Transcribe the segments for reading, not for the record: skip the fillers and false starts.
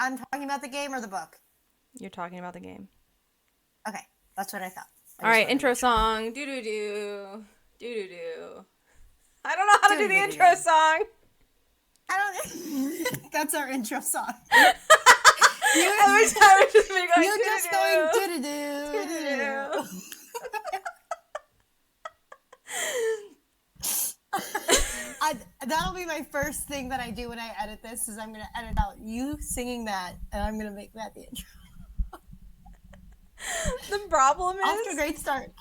I'm talking about the game or the book? You're talking about the game. Okay, that's what I thought. All right, intro song. Do-do-do. Do-do-do. I don't know how to do the intro song. I don't... That's our intro song. Every time it's just me going, you're just going do-do-do. That'll be my first thing that I do when I edit this, is I'm going to edit out you singing that, and I'm going to make that the intro. The problem is... Off to a great start.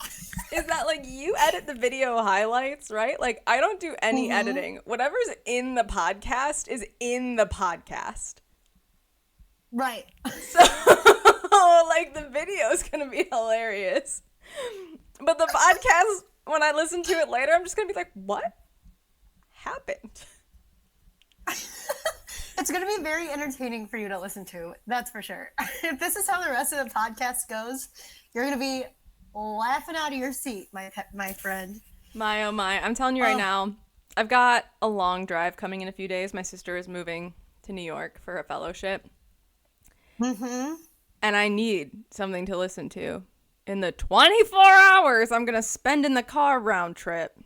Is that, like, you edit the video highlights, right? Like, I don't do any editing. Whatever's in the podcast is in the podcast. Right. So, like, the video is going to be hilarious. But the podcast, when I listen to it later, I'm just going to be like, what happened? It's going to be very entertaining for you to listen to. That's for sure. If this is how the rest of the podcast goes, you're going to be laughing out of your seat, my friend. My, oh my. I'm telling you right now, I've got a long drive coming in a few days. My sister is moving to New York for her fellowship. Mm-hmm. And I need something to listen to in the 24 hours I'm going to spend in the car round trip.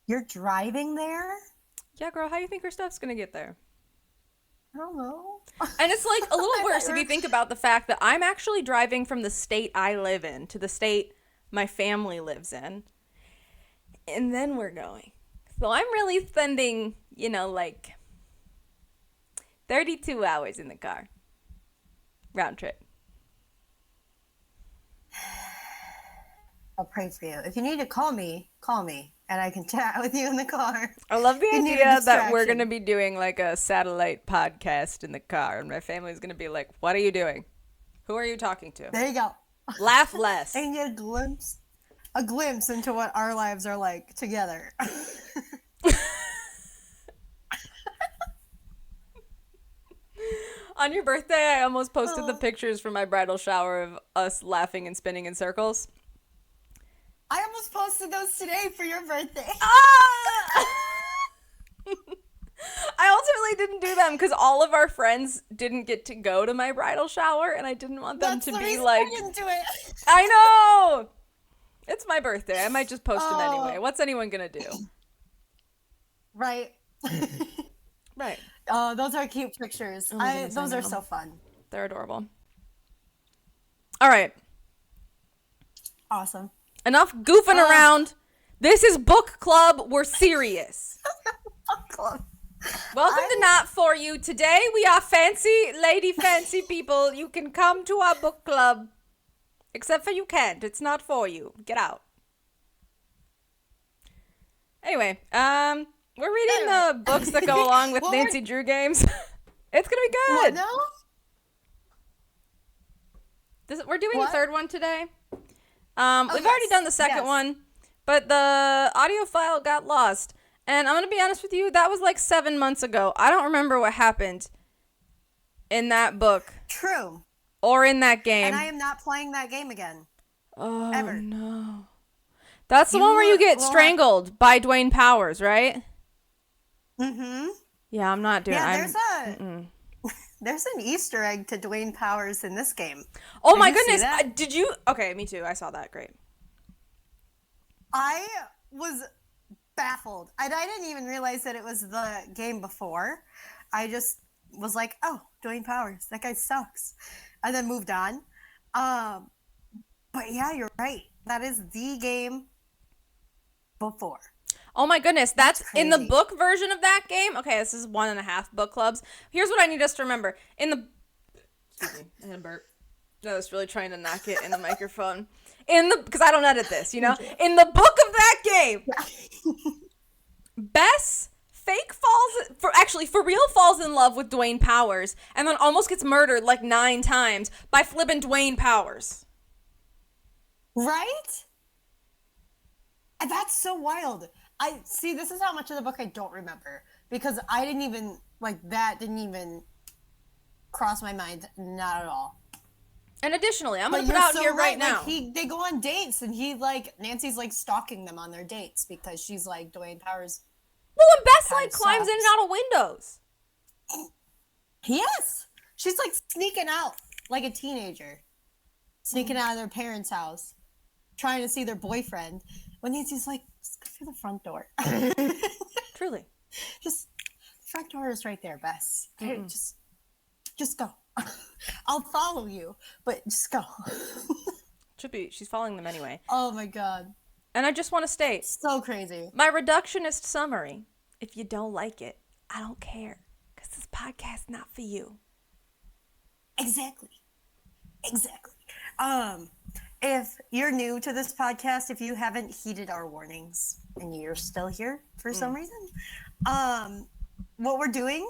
You're driving there? Yeah, girl, how do you think her stuff's going to get there? I don't know. And it's like a little worse if you think about the fact that I'm actually driving from the state I live in to the state my family lives in. And then we're going. So I'm really spending, you know, like 32 hours in the car. Round trip. I'll pray for you. If you need to call me, and I can chat with you in the car. I love the idea that we're going to be doing like a satellite podcast in the car, and my family's going to be like, what are you doing? Who are you talking to? There you go. Laugh less. And get a glimpse into what our lives are like together. On your birthday, I almost posted the pictures from my bridal shower of us laughing and spinning in circles. I almost posted those today for your birthday. I ultimately didn't do them because all of our friends didn't get to go to my bridal shower, and I didn't want them to be like... I didn't do it. I know! It's my birthday. I might just post them anyway. What's anyone gonna do? Right. Right. Oh, those are cute pictures. Oh, those are so fun. They're adorable. All right. Awesome. Enough goofing around. This is book club. We're serious. Book club. Welcome to Not For You. Today we are fancy people. You can come to our book club. Except for you can't. It's not for you. Get out. Anyway, we're reading the books that go along with Nancy Drew games. It's gonna be good. What now? We're doing the third one today. We've already done the second one, but the audio file got lost. And I'm gonna be honest with you, that was like 7 months ago. I don't remember what happened in that book. True. Or in that game. And I am not playing that game again. Oh, ever. No. That's the one where you get strangled by Dwayne Powers, right? Mm-hmm. Yeah, I'm not doing it. Yeah, there's an Easter egg to Dwayne Powers in this game. Oh my goodness. Did you? Okay, me too. I saw that. Great. I was baffled. I didn't even realize that it was the game before. I just was like, oh, Dwayne Powers. That guy sucks. And then moved on. But yeah, you're right. That is the game before. Oh my goodness, that's in the book version of that game. Okay, this is 1.5 book clubs. Here's what I need us to remember. Excuse me, I had a burp. I was really trying to knock it in the microphone. Because I don't edit this, you know? In the book of that game, Bess for real falls in love with Dwayne Powers and then almost gets murdered like 9 times by flipping Dwayne Powers. Right? And that's so wild. This is how much of the book I don't remember, because I didn't even, that didn't even cross my mind, not at all. And additionally, I'm going to put out here right now. They go on dates, and Nancy's, stalking them on their dates, because she's like, Dwayne Powers. Well, and Bess, climbs in and out of windows. Yes! She's like sneaking out like a teenager, sneaking out of their parents' house, trying to see their boyfriend. When Nancy's like, just go through the front door. Truly. Just the front door is right there, Bess. Just go. I'll follow you, but just go. Should be. She's following them anyway. Oh my god. And I just want to state, So crazy. my reductionist summary. If you don't like it, I don't care, because this podcast's not for you. Exactly. If you're new to this podcast, if you haven't heeded our warnings and you're still here for some reason, what we're doing,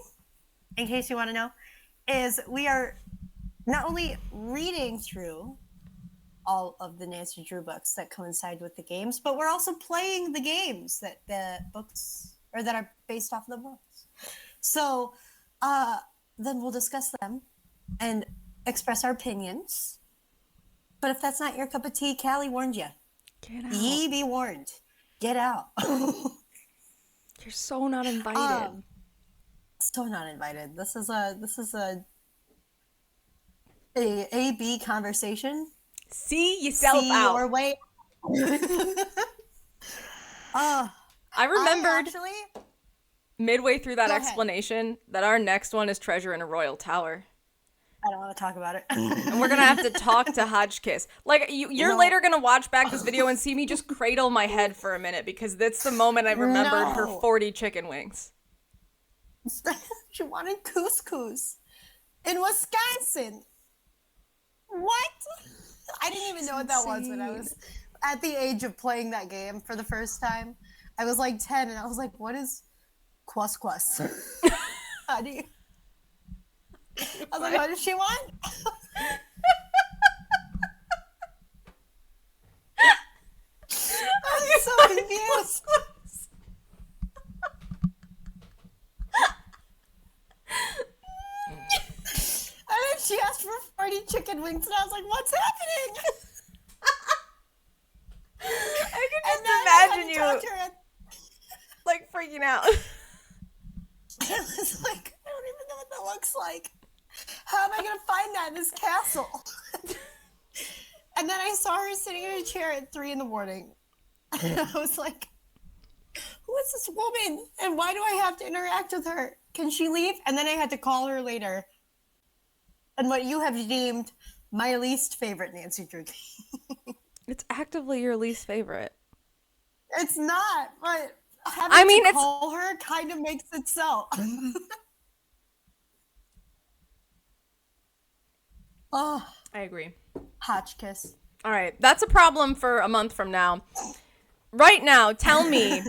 in case you want to know, is we are not only reading through all of the Nancy Drew books that coincide with the games, but we're also playing the games that the books, or that are based off of the books. So then we'll discuss them and express our opinions. But if that's not your cup of tea, Callie warned you. Get out. Ye be warned. Get out. You're so not invited. So not invited. This is a A-B conversation. See yourself out. Your way. I remembered midway through that explanation that our next one is Treasure in a Royal Tower. I don't want to talk about it. And we're going to have to talk to Hotchkiss. Like, you're later going to watch back this video and see me just cradle my head for a minute, because that's the moment I remembered her 40 chicken wings. She wanted couscous in Wisconsin. What? I didn't even know what that was when I was at the age of playing that game for the first time. I was like 10 and I was like, what is quas? How do you... I was like, what does she want? I'm so confused. And then she asked for 40 chicken wings, and I was like, what's happening? I can just imagine you, like, freaking out. I was like, I don't even know what that looks like. How am I going to find that in this castle? And then I saw her sitting in a chair at 3 a.m. And I was like, who is this woman? And why do I have to interact with her? Can she leave? And then I had to call her later. And what you have deemed my least favorite Nancy Drew game. It's actively your least favorite. It's not, but having to call her kind of makes it so. Oh, I agree. Hotchkiss. All right, that's a problem for a month from now. Right now, tell me.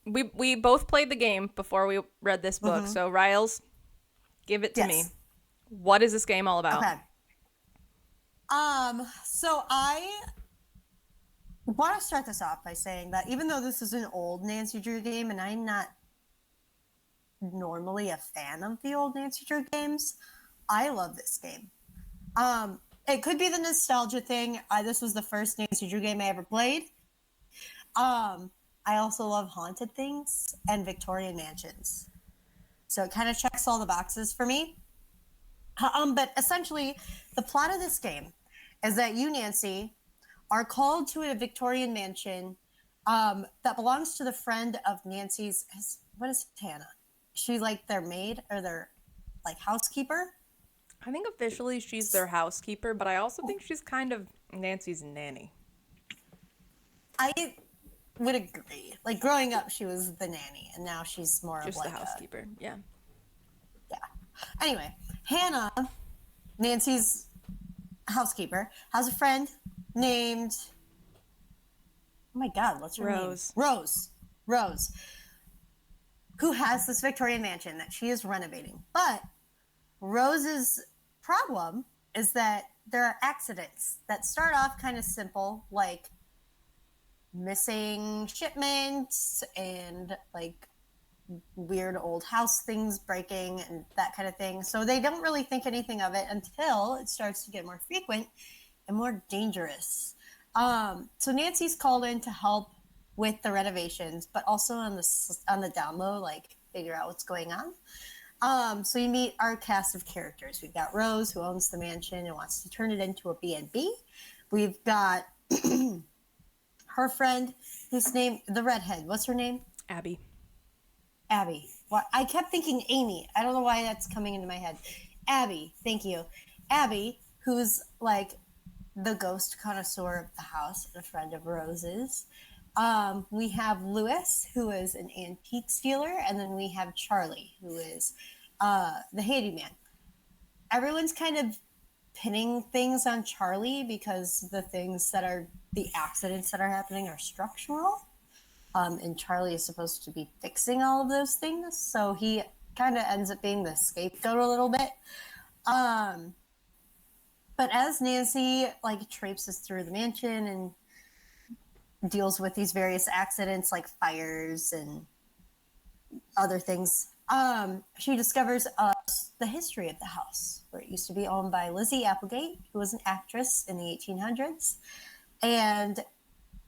We both played the game before we read this book, so Riles, give it to me. What is this game all about? Okay. So I want to start this off by saying that even though this is an old Nancy Drew game, and I'm not normally a fan of the old Nancy Drew games, I love this game. It could be the nostalgia thing. This was the first Nancy Drew game I ever played. I also love haunted things and Victorian mansions. So it kind of checks all the boxes for me. But essentially, the plot of this game is that you, Nancy, are called to a Victorian mansion that belongs to the friend of Nancy's. What is Hannah? She like their maid or their like housekeeper? I think officially she's their housekeeper, but I also think she's kind of Nancy's nanny. I would agree. Like growing up, she was the nanny, and now she's more just of like the housekeeper. Yeah. Anyway, Hannah, Nancy's housekeeper, has a friend named. Oh my God, what's her name? Rose, who has this Victorian mansion that she is renovating. But Rose's problem is that there are accidents that start off kind of simple, like missing shipments and like weird old house things breaking and that kind of thing. So they don't really think anything of it until it starts to get more frequent and more dangerous. So Nancy's called in to help with the renovations, but also on the down low, like figure out what's going on. So you meet our cast of characters. We've got Rose, who owns the mansion and wants to turn it into a B&B. We've got her friend, whose name, the redhead. What's her name? Abby. Abby. Well, I kept thinking Amy. I don't know why that's coming into my head. Abby. Thank you. Abby, who's like the ghost connoisseur of the house and a friend of Rose's. We have Lewis, who is an antiques dealer, and then we have Charlie, who is the handyman. Everyone's kind of pinning things on Charlie because the accidents that are happening are structural. And Charlie is supposed to be fixing all of those things, so he kind of ends up being the scapegoat a little bit. But as Nancy like traipses through the mansion and deals with these various accidents like fires and other things, she discovers the history of the house, where it used to be owned by Lizzie Applegate, who was an actress in the 1800s. And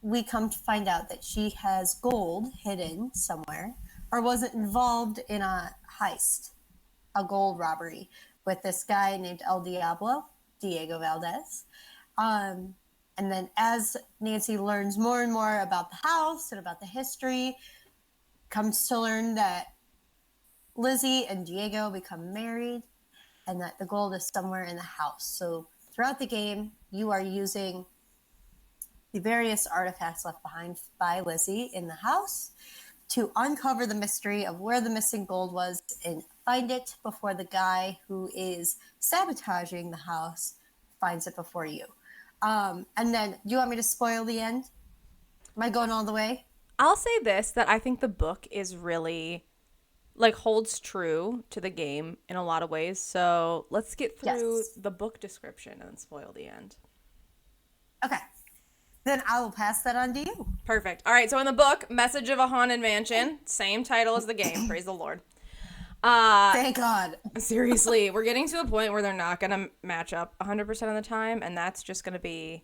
we come to find out that she has gold hidden somewhere, or wasn't involved in a heist, a gold robbery, with this guy named El Diablo, Diego Valdez. And then as Nancy learns more and more about the house and about the history, comes to learn that Lizzie and Diego become married and that the gold is somewhere in the house. So throughout the game, you are using the various artifacts left behind by Lizzie in the house to uncover the mystery of where the missing gold was and find it before the guy who is sabotaging the house finds it before you. And then, do you want me to spoil the end? Am I going all the way? I'll say this, that I think the book is really, like, holds true to the game in a lot of ways. So let's get through the book description and then spoil the end. Okay. Then I will pass that on to you. Perfect. All right, so in the book, Message of a Haunted Mansion, same title as the game, praise the Lord. Thank God. Seriously, we're getting to the point where they're not going to match up 100% of the time, and that's just going to be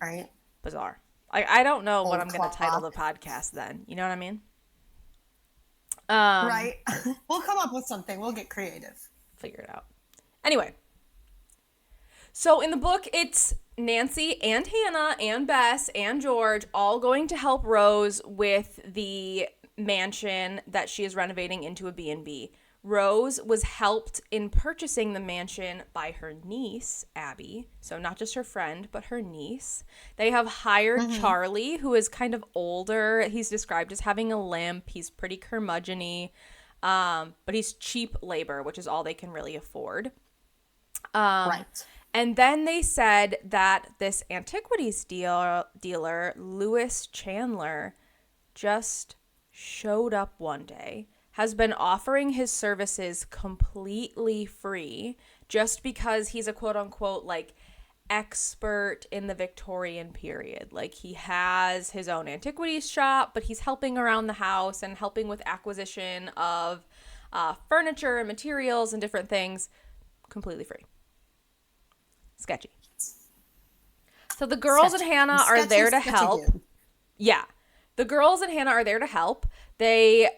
bizarre. I don't know what I'm going to title the podcast then. You know what I mean? Right. We'll come up with something. We'll get creative. Figure it out. Anyway. So in the book, it's Nancy and Hannah and Bess and George all going to help Rose with the mansion that she is renovating into a B&B. Rose was helped in purchasing the mansion by her niece, Abby. So not just her friend, but her niece. They have hired Charlie, who is kind of older. He's described as having a limp. He's pretty curmudgeon-y, but he's cheap labor, which is all they can really afford. Right. And then they said that this antiquities dealer, Lewis Chandler, just showed up one day, has been offering his services completely free just because he's a quote-unquote, like, expert in the Victorian period. Like, he has his own antiquities shop, but he's helping around the house and helping with acquisition of furniture and materials and different things completely free. Sketchy. So the girls and Hannah are there to help. Yeah. The girls and Hannah are there to help. They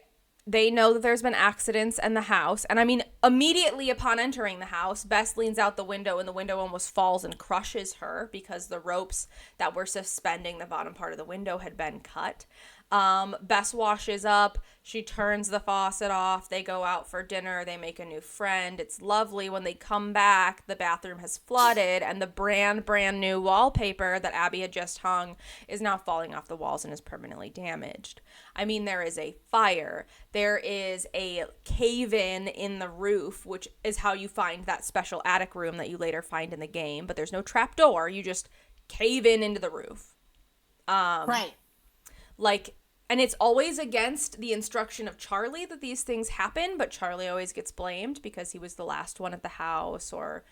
know that there's been accidents in the house. And I mean, immediately upon entering the house, Bess leans out the window and the window almost falls and crushes her because the ropes that were suspending the bottom part of the window had been cut. Bess washes up. She turns the faucet off. They go out for dinner. They make a new friend. It's lovely. When they come back, the bathroom has flooded and the brand new wallpaper that Abby had just hung is now falling off the walls and is permanently damaged. I mean, there is a fire. There is a cave-in in the roof, which is how you find that special attic room that you later find in the game, but there's no trap door. You just cave in into the roof. Right. Like, and it's always against the instruction of Charlie that these things happen, but Charlie always gets blamed because he was the last one at the house or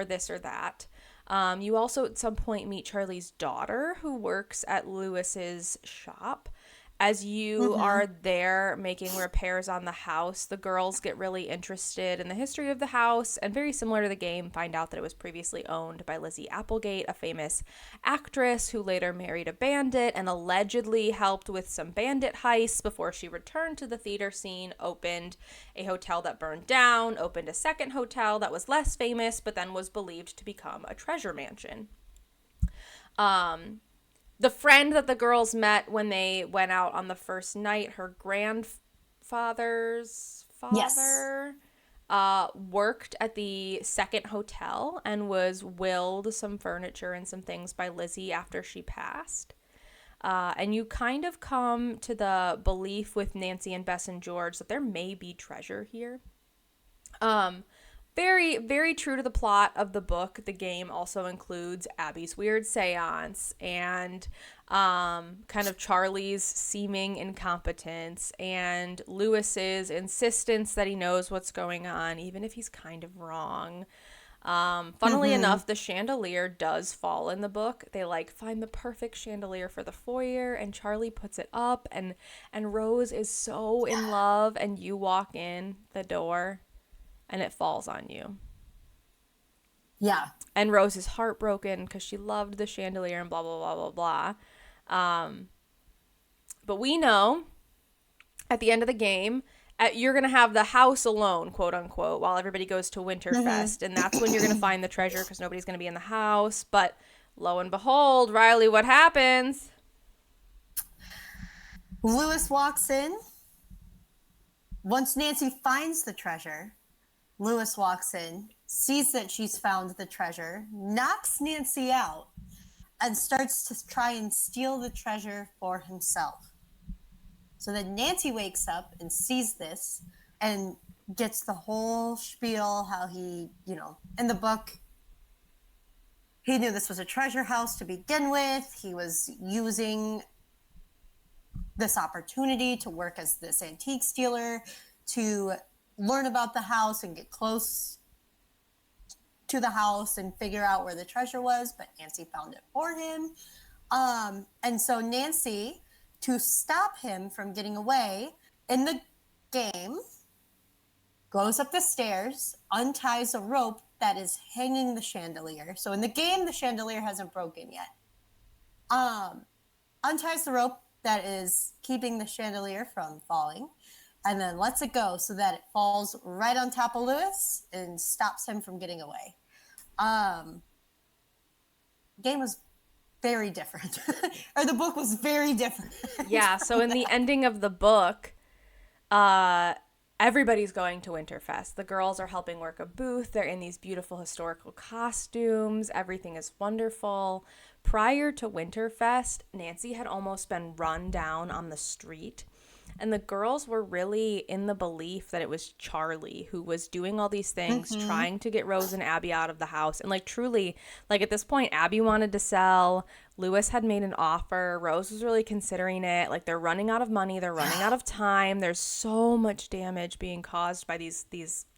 this or that. You also at some point meet Charlie's daughter who works at Lewis's shop. As you are there making repairs on the house, the girls get really interested in the history of the house and, very similar to the game, find out that it was previously owned by Lizzie Applegate, a famous actress who later married a bandit and allegedly helped with some bandit heists before she returned to the theater scene, opened a hotel that burned down, opened a second hotel that was less famous but then was believed to become a treasure mansion. The friend that the girls met when they went out on the first night, her grandfather's father, worked at the second hotel and was willed some furniture and some things by Lizzie after she passed. And you kind of come to the belief with Nancy and Bess and George that there may be treasure here. Very, very true to the plot of the book. The game also includes Abby's weird seance and kind of Charlie's seeming incompetence and Lewis's insistence that he knows what's going on, even if he's kind of wrong. Funnily enough, the chandelier does fall in the book. They find the perfect chandelier for the foyer, and Charlie puts it up, and Rose is so in love, and you walk in the door and it falls on you. Yeah. And Rose is heartbroken because she loved the chandelier and blah, blah, blah, blah, blah. But we know at the end of the game, you're going to have the house alone, quote unquote, while everybody goes to Winterfest. And that's when you're going to find the treasure because nobody's going to be in the house. But lo and behold, Riley, what happens? Lewis walks in. Once Nancy finds the treasure, Lewis walks in, sees that she's found the treasure, knocks Nancy out, and starts to try and steal the treasure for himself. So then Nancy wakes up and sees this and gets the whole spiel how he, in the book, he knew this was a treasure house to begin with. He was using this opportunity to work as this antique stealer to learn about the house and get close to the house and figure out where the treasure was, but Nancy found it for him. And so Nancy, to stop him from getting away in the game, goes up the stairs, unties a rope that is hanging the chandelier. So in the game, the chandelier hasn't broken yet. Unties the rope that is keeping the chandelier from falling, and then lets it go so that it falls right on top of Lewis and stops him from getting away. Game was very different. Or the book was very different. Yeah, so in the ending of the book, everybody's going to Winterfest. The girls are helping work a booth. They're in these beautiful historical costumes. Everything is wonderful. Prior to Winterfest, Nancy had almost been run down on the street. And the girls were really in the belief that it was Charlie who was doing all these things, trying to get Rose and Abby out of the house. And truly, at this point, Abby wanted to sell. Lewis had made an offer. Rose was really considering it. They're running out of money. They're running out of time. There's so much damage being caused by these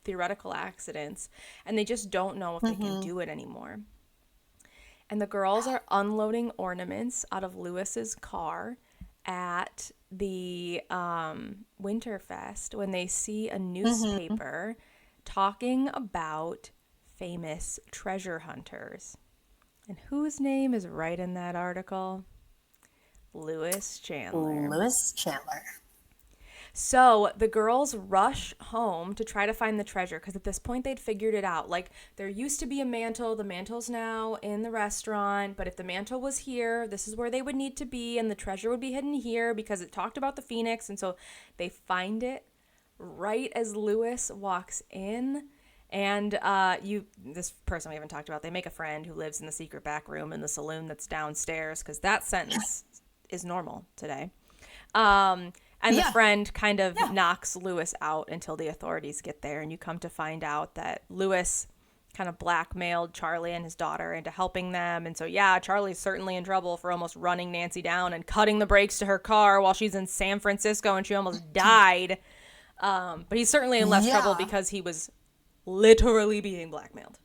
theoretical accidents. And they just don't know if they can do it anymore. And the girls are unloading ornaments out of Lewis's car at the Winterfest when they see a newspaper talking about famous treasure hunters. And whose name is right in that article? Lewis Chandler. Lewis Chandler. So the girls rush home to try to find the treasure because at this point they'd figured it out. There used to be a mantle. The mantle's now in the restaurant. But if the mantle was here, this is where they would need to be. And the treasure would be hidden here because it talked about the phoenix. And so they find it right as Lewis walks in. And this person we haven't talked about, they make a friend who lives in the secret back room in the saloon that's downstairs because that sentence is normal today. And the friend kind of knocks Lewis out until the authorities get there. And you come to find out that Lewis kind of blackmailed Charlie and his daughter into helping them. And so, Charlie's certainly in trouble for almost running Nancy down and cutting the brakes to her car while she's in San Francisco and she almost died. But he's certainly in less trouble because he was literally being blackmailed.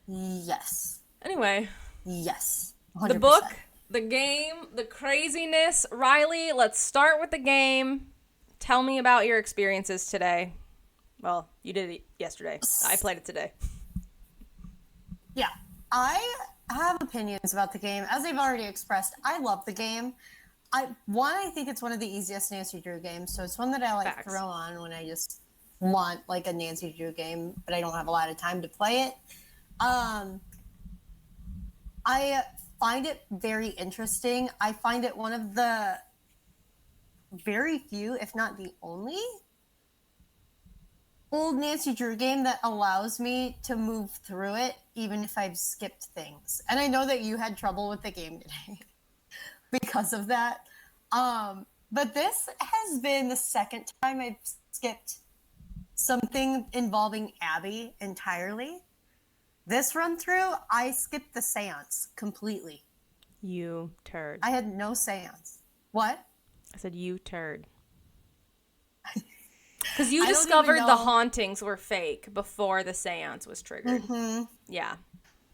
Yes. Anyway. Yes. 100%. The book The game, the craziness. Riley, let's start with the game. Tell me about your experiences today. Well, you did it yesterday. I played it today. Yeah, I have opinions about the game. As I've already expressed, I love the game. I think it's one of the easiest Nancy Drew games, so it's one that I like Facts. throw on when I just want like a Nancy Drew game, but I don't have a lot of time to play it. I find it very interesting. I find it one of the very few, if not the only, old Nancy Drew game that allows me to move through it even if I've skipped things. And I know that you had trouble with the game today because of that. But this has been the second time I've skipped something involving Abby entirely. This run through, I skipped the seance completely. You turd. I had no seance. What? I said you turd. Because you discovered the hauntings were fake before the seance was triggered. Mm-hmm. Yeah.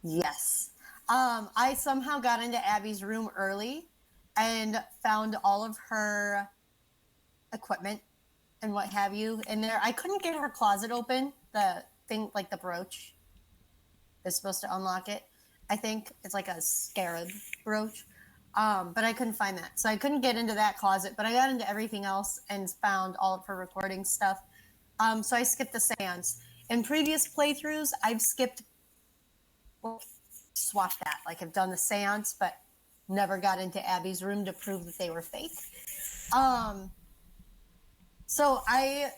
Yes. I somehow got into Abby's room early and found all of her equipment and what have you in there. I couldn't get her closet open. The thing, like the brooch, is supposed to unlock it. I think it's like a scarab brooch. But I couldn't find that. So I couldn't get into that closet, but I got into everything else and found all of her recording stuff. So I skipped the seance. In previous playthroughs, I've swapped that. Like I've done the seance, but never got into Abby's room to prove that they were fake. So I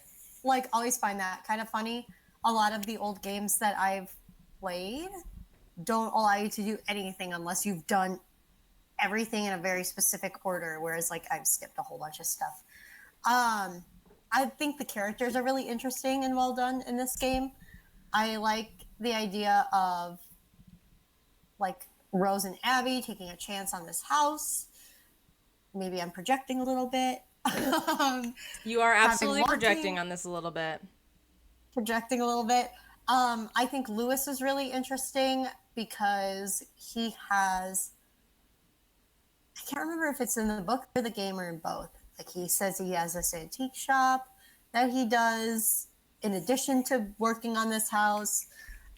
always find that kind of funny. A lot of the old games that I've played don't allow you to do anything unless you've done everything in a very specific order, whereas I've skipped a whole bunch of stuff. I think the characters are really interesting and well done in this game. I like the idea of Rose and Abby taking a chance on this house. Maybe I'm projecting a little bit. You are absolutely projecting on this a little bit. Projecting a little bit. I think Lewis is really interesting because he has, I can't remember if it's in the book or the game or in both. He says he has this antique shop that he does in addition to working on this house.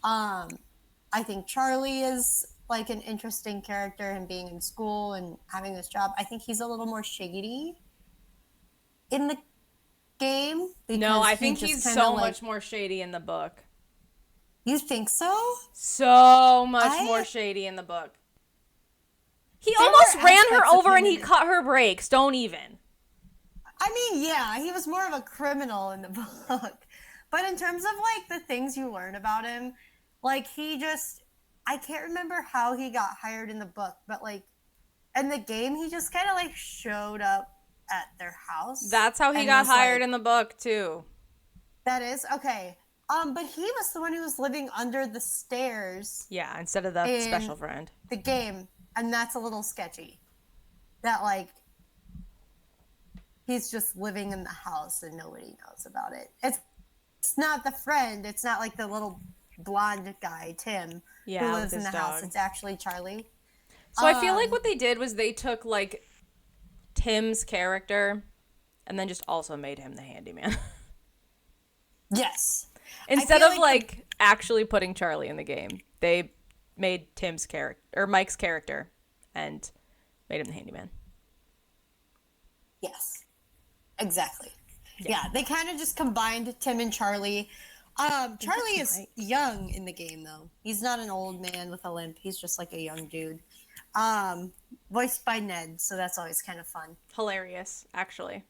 I think Charlie is an interesting character, him being in school and having this job. I think he's a little more shady in the game. No, I think he's so much more shady in the book. You think so? So much more shady in the book. He almost ran her over and he cut her brakes. Don't even. I mean, yeah, he was more of a criminal in the book. But in terms of the things you learn about him, he just, I can't remember how he got hired in the book, but in the game, he just kind of showed up at their house. That's how he got hired in the book too. That is? Okay. But he was the one who was living under the stairs. Yeah, instead of the special friend. The game. And that's a little sketchy. That he's just living in the house and nobody knows about it. It's not the friend. It's not the little blonde guy, Tim, who lives in the house. It's actually Charlie. So I feel like what they did was they took Tim's character and then just also made him the handyman. Yes. Instead of actually putting Charlie in the game, they made Tim's character or Mike's character and made him the handyman. Yes. Exactly. Yeah, they kind of just combined Tim and Charlie. Charlie is young in the game though. He's not an old man with a limp. He's just a young dude. Voiced by Ned, so that's always kind of fun. Hilarious, actually.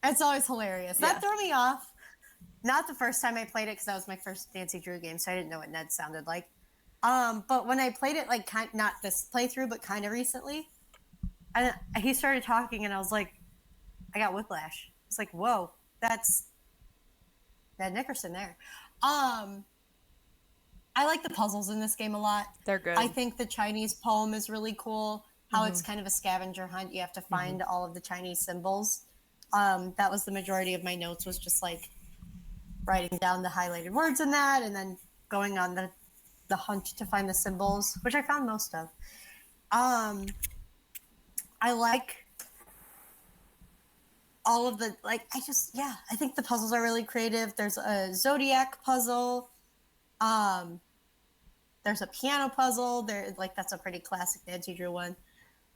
It's always hilarious. That threw me off. Not the first time I played it because that was my first Nancy Drew game, so I didn't know what Ned sounded like. But when I played it, not this playthrough, but kind of recently, and he started talking, and I was like, I got whiplash. It's whoa, that's Ned Nickerson there. I like the puzzles in this game a lot. They're good. I think the Chinese poem is really cool. How it's kind of a scavenger hunt. You have to find all of the Chinese symbols. That was the majority of my notes, was just writing down the highlighted words in that and then going on the hunt to find the symbols, which I found most of. I like all of the, like, I think the puzzles are really creative. There's a Zodiac puzzle. There's a piano puzzle. That's a pretty classic Nancy Drew one.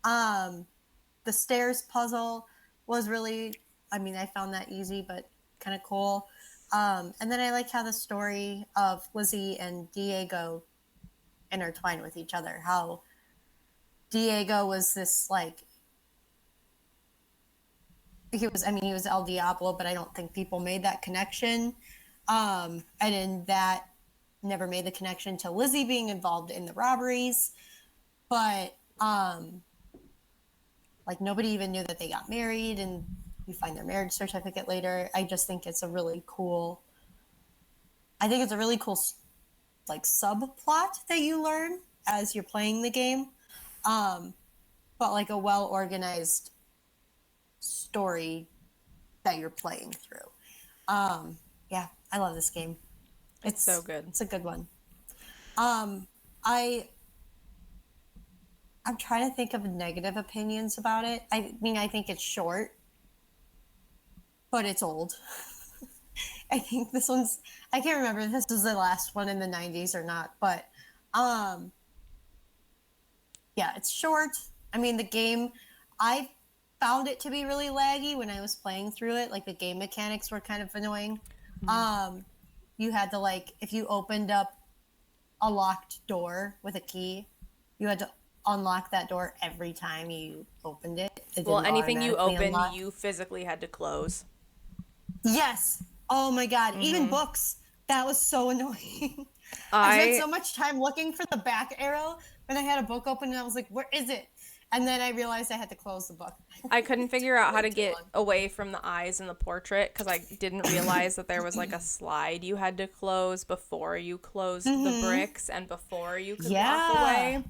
The stairs puzzle was really, I found that easy, but kind of cool. And then I like how the story of Lizzie and Diego intertwined with each other. How Diego was this, like, he was El Diablo, but I don't think people made that connection. And in that, never made the connection to Lizzie being involved in the robberies. But, like, nobody even knew that they got married, and you find their marriage certificate later. I just think it's a really cool, like, subplot that you learn as you're playing the game. But, like, a well-organized story that you're playing through. Yeah, I love this game. It's so good. It's a good one. I'm trying to think of negative opinions about it. I think it's short, but it's old. I think this one's, I can't remember if this was the last one in the 90s or not, but yeah, it's short. The game, I found it to be really laggy when I was playing through it. Like, the game mechanics were kind of annoying. Mm-hmm. You had to, like, if you opened up a locked door with a key, you had to unlock that door every time you opened it. Well, anything you opened, you physically had to close. Yes. Oh my God. Mm-hmm. Even books. That was so annoying. I spent so much time looking for the back arrow when I had a book open, and I was like, where is it? And then I realized I had to close the book. I couldn't figure out how to get away from the eyes in the portrait because I didn't realize that there was, like, a slide you had to close before you closed mm-hmm. the bricks and before you could walk away.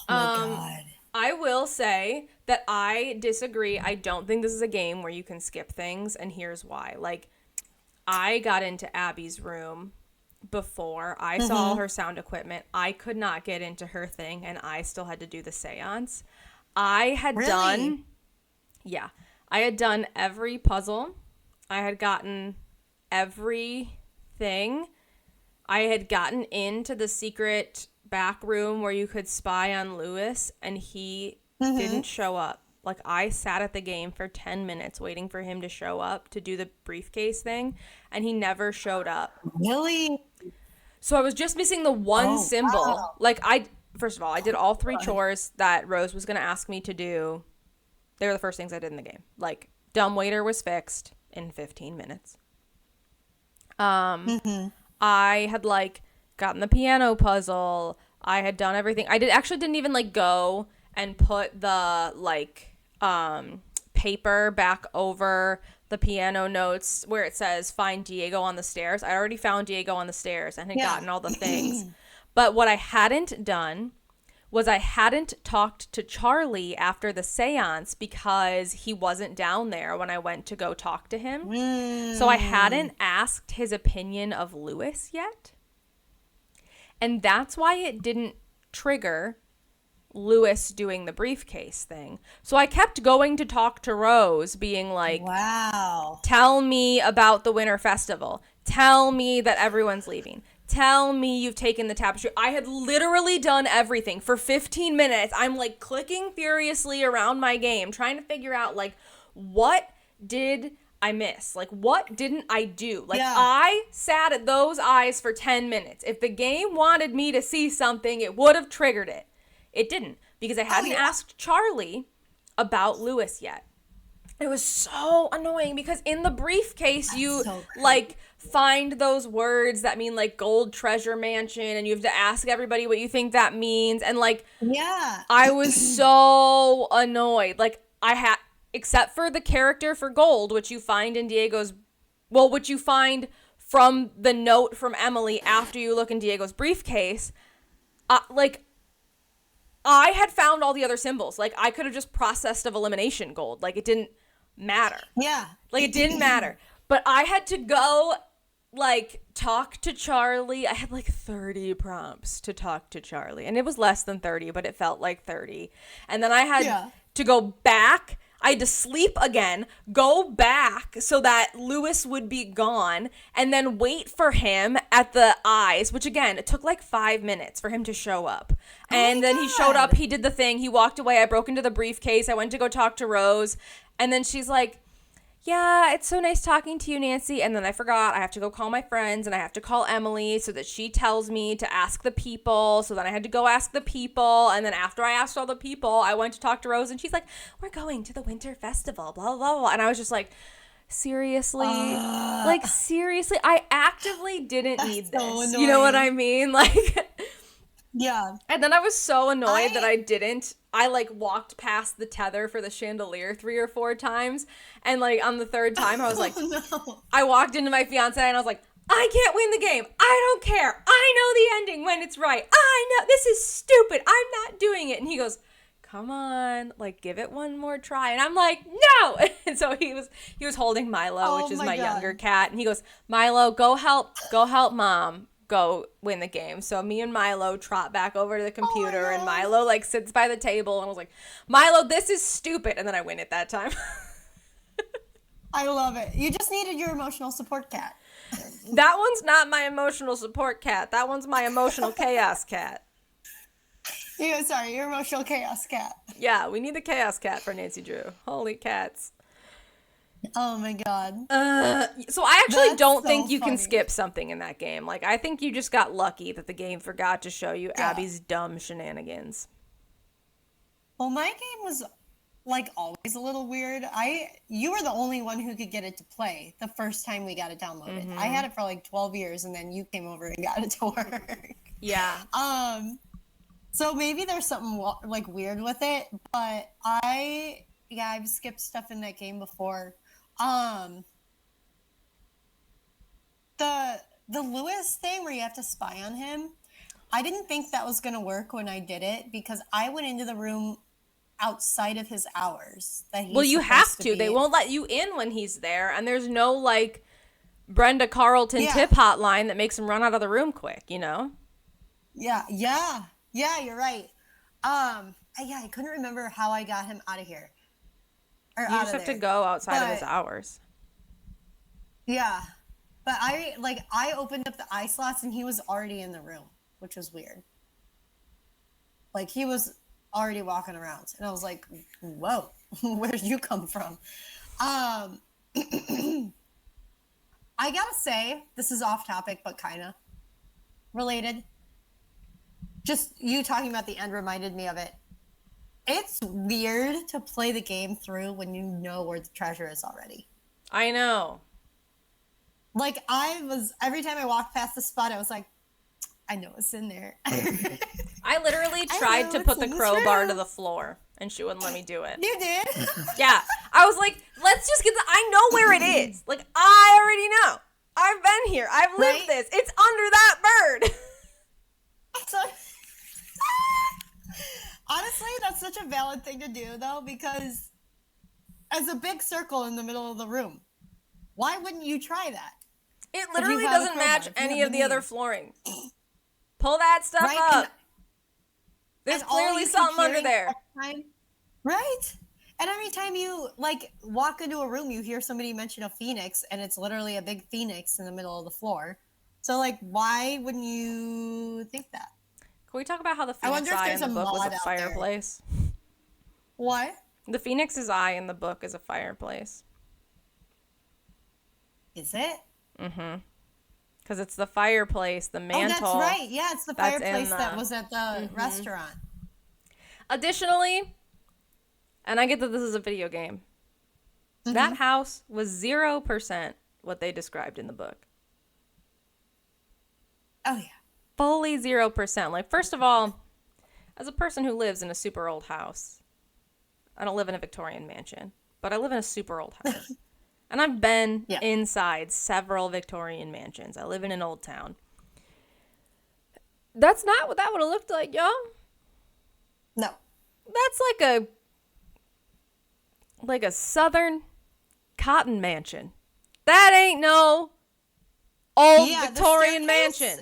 Oh my God. I will say that I disagree. I don't think this is a game where you can skip things, and here's why. Like, I got into Abby's room before I mm-hmm. saw all her sound equipment. I could not get into her thing, and I still had to do the seance. I had done every puzzle. I had gotten everything. I had gotten into the secret back room where you could spy on Lewis, and he mm-hmm. didn't show up. Like, I sat at the game for 10 minutes waiting for him to show up to do the briefcase thing, and he never showed up. Really? So I was just missing the one symbol. Wow. Like, first of all, I did all 3 chores that Rose was going to ask me to do. They were the first things I did in the game. Like, dumbwaiter was fixed in 15 minutes. Mm-hmm. I had, like, gotten the piano puzzle. I had done everything. I didn't even, like, go and put the, like, paper back over the piano notes where it says find Diego on the stairs. I already found Diego on the stairs and had gotten all the things. But what I hadn't done was I hadn't talked to Charlie after the seance because he wasn't down there when I went to go talk to him. So I hadn't asked his opinion of Lewis yet. And that's why it didn't trigger Lewis doing the briefcase thing. So I kept going to talk to Rose, being like, wow, tell me about the Winter Festival. Tell me that everyone's leaving. Tell me you've taken the tapestry. I had literally done everything for 15 minutes. I'm, like, clicking furiously around my game, trying to figure out, like, what did I miss? Like, what didn't I do? Like, I sat at those eyes for 10 minutes. If the game wanted me to see something, it would have triggered it. It didn't, because I hadn't asked Charlie about Lewis yet. It was so annoying because in the briefcase, you, like, find those words that mean, like, gold treasure mansion, and you have to ask everybody what you think that means. And, like, I was so annoyed. Like, except for the character for gold, which you find in which you find from the note from Emily after you look in Diego's briefcase, like, I had found all the other symbols. Like, I could have just processed of elimination gold. Like, it didn't matter. Yeah. Like, it didn't matter. But I had to go like, talk to Charlie. I had like 30 prompts to talk to Charlie, and it was less than 30, but it felt like 30. And then I had to go back. I had to sleep again, go back so that Lewis would be gone, and then wait for him at the eyes, which again, it took like 5 minutes for him to show up. And then he showed up, he did the thing, he walked away, I broke into the briefcase, I went to go talk to Rose, and then she's like, yeah, it's so nice talking to you, Nancy. And then I forgot I have to go call my friends, and I have to call Emily so that she tells me to ask the people. So then I had to go ask the people. And then after I asked all the people, I went to talk to Rose, and she's like, we're going to the winter festival, blah, blah, blah. And I was just like, seriously? Like, seriously? I actively didn't need this. So you know what I mean? Like, yeah. And then I was so annoyed that I didn't. I, like, walked past the tether for the chandelier 3 or 4 times. And, like, on the 3rd time, I was like, I walked into my fiancé and I was like, I can't win the game. I don't care. I know the ending when it's right. I know. This is stupid. I'm not doing it. And he goes, come on, like, give it one more try. And I'm like, no. And so he was holding Milo, which is my younger cat. And he goes, Milo, go help mom go win the game. So me and Milo trot back over to the computer, and Milo like sits by the table, and I was like, Milo, this is stupid. And then I win it that time. I love it. You just needed your emotional support cat. That one's not my emotional support cat. That one's my emotional chaos cat. Your emotional chaos cat. Yeah, we need the chaos cat for Nancy Drew. Holy cats. Oh my god. So I actually don't think you can skip something in that game. Like, I think you just got lucky that the game forgot to show you Abby's dumb shenanigans. Well, my game was like always a little weird. You were the only one who could get it to play the first time we got it downloaded. I had it for like 12 years, and then you came over and got it to work. Yeah. So maybe there's something like weird with it, but I've skipped stuff in that game before. The Lewis thing where you have to spy on him, I didn't think that was going to work when I did it, because I went into the room outside of his hours that he's you have to. They won't let you in when he's there, and there's no like Brenda Carlton tip hotline that makes him run out of the room quick, you know? Yeah, you're right. I couldn't remember how I got him out of here. You just have to go outside of his hours. Yeah. But I opened up the eye slots and he was already in the room, which was weird. Like, he was already walking around. And I was like, whoa, where did you come from? I gotta say, this is off topic, but kind of related. Just you talking about the end reminded me of it. It's weird to play the game through when you know where the treasure is already. I know. Like, every time I walked past the spot, I was like, I know it's in there. I literally tried to put the crowbar to the floor, and she wouldn't let me do it. You did? Yeah. I was like, let's just I know where it is. Like, I already know. I've been here. I've lived this. It's under that bird. Honestly, that's such a valid thing to do, though, because as a big circle in the middle of the room, why wouldn't you try that? It literally doesn't match any of the other flooring. Pull that stuff up. There's clearly something under there. Right? And every time you, like, walk into a room, you hear somebody mention a phoenix, and it's literally a big phoenix in the middle of the floor. So, like, why wouldn't you think that? Can we talk about how the Phoenix Eye in the book was a fireplace? What? The Phoenix's Eye in the book is a fireplace. Is it? Mm-hmm. Because it's the fireplace, the mantle. Oh, that's right. Yeah, it's the fireplace that was at the restaurant. Additionally, and I get that this is a video game, that house was 0% what they described in the book. Oh, yeah. Fully 0%. Like, first of all, as a person who lives in a super old house, I don't live in a Victorian mansion, but I live in a super old house. And I've been inside several Victorian mansions. I live in an old town. That's not what that would have looked like, y'all. No. That's like a southern cotton mansion. That ain't no Old Yeah, Victorian mansion.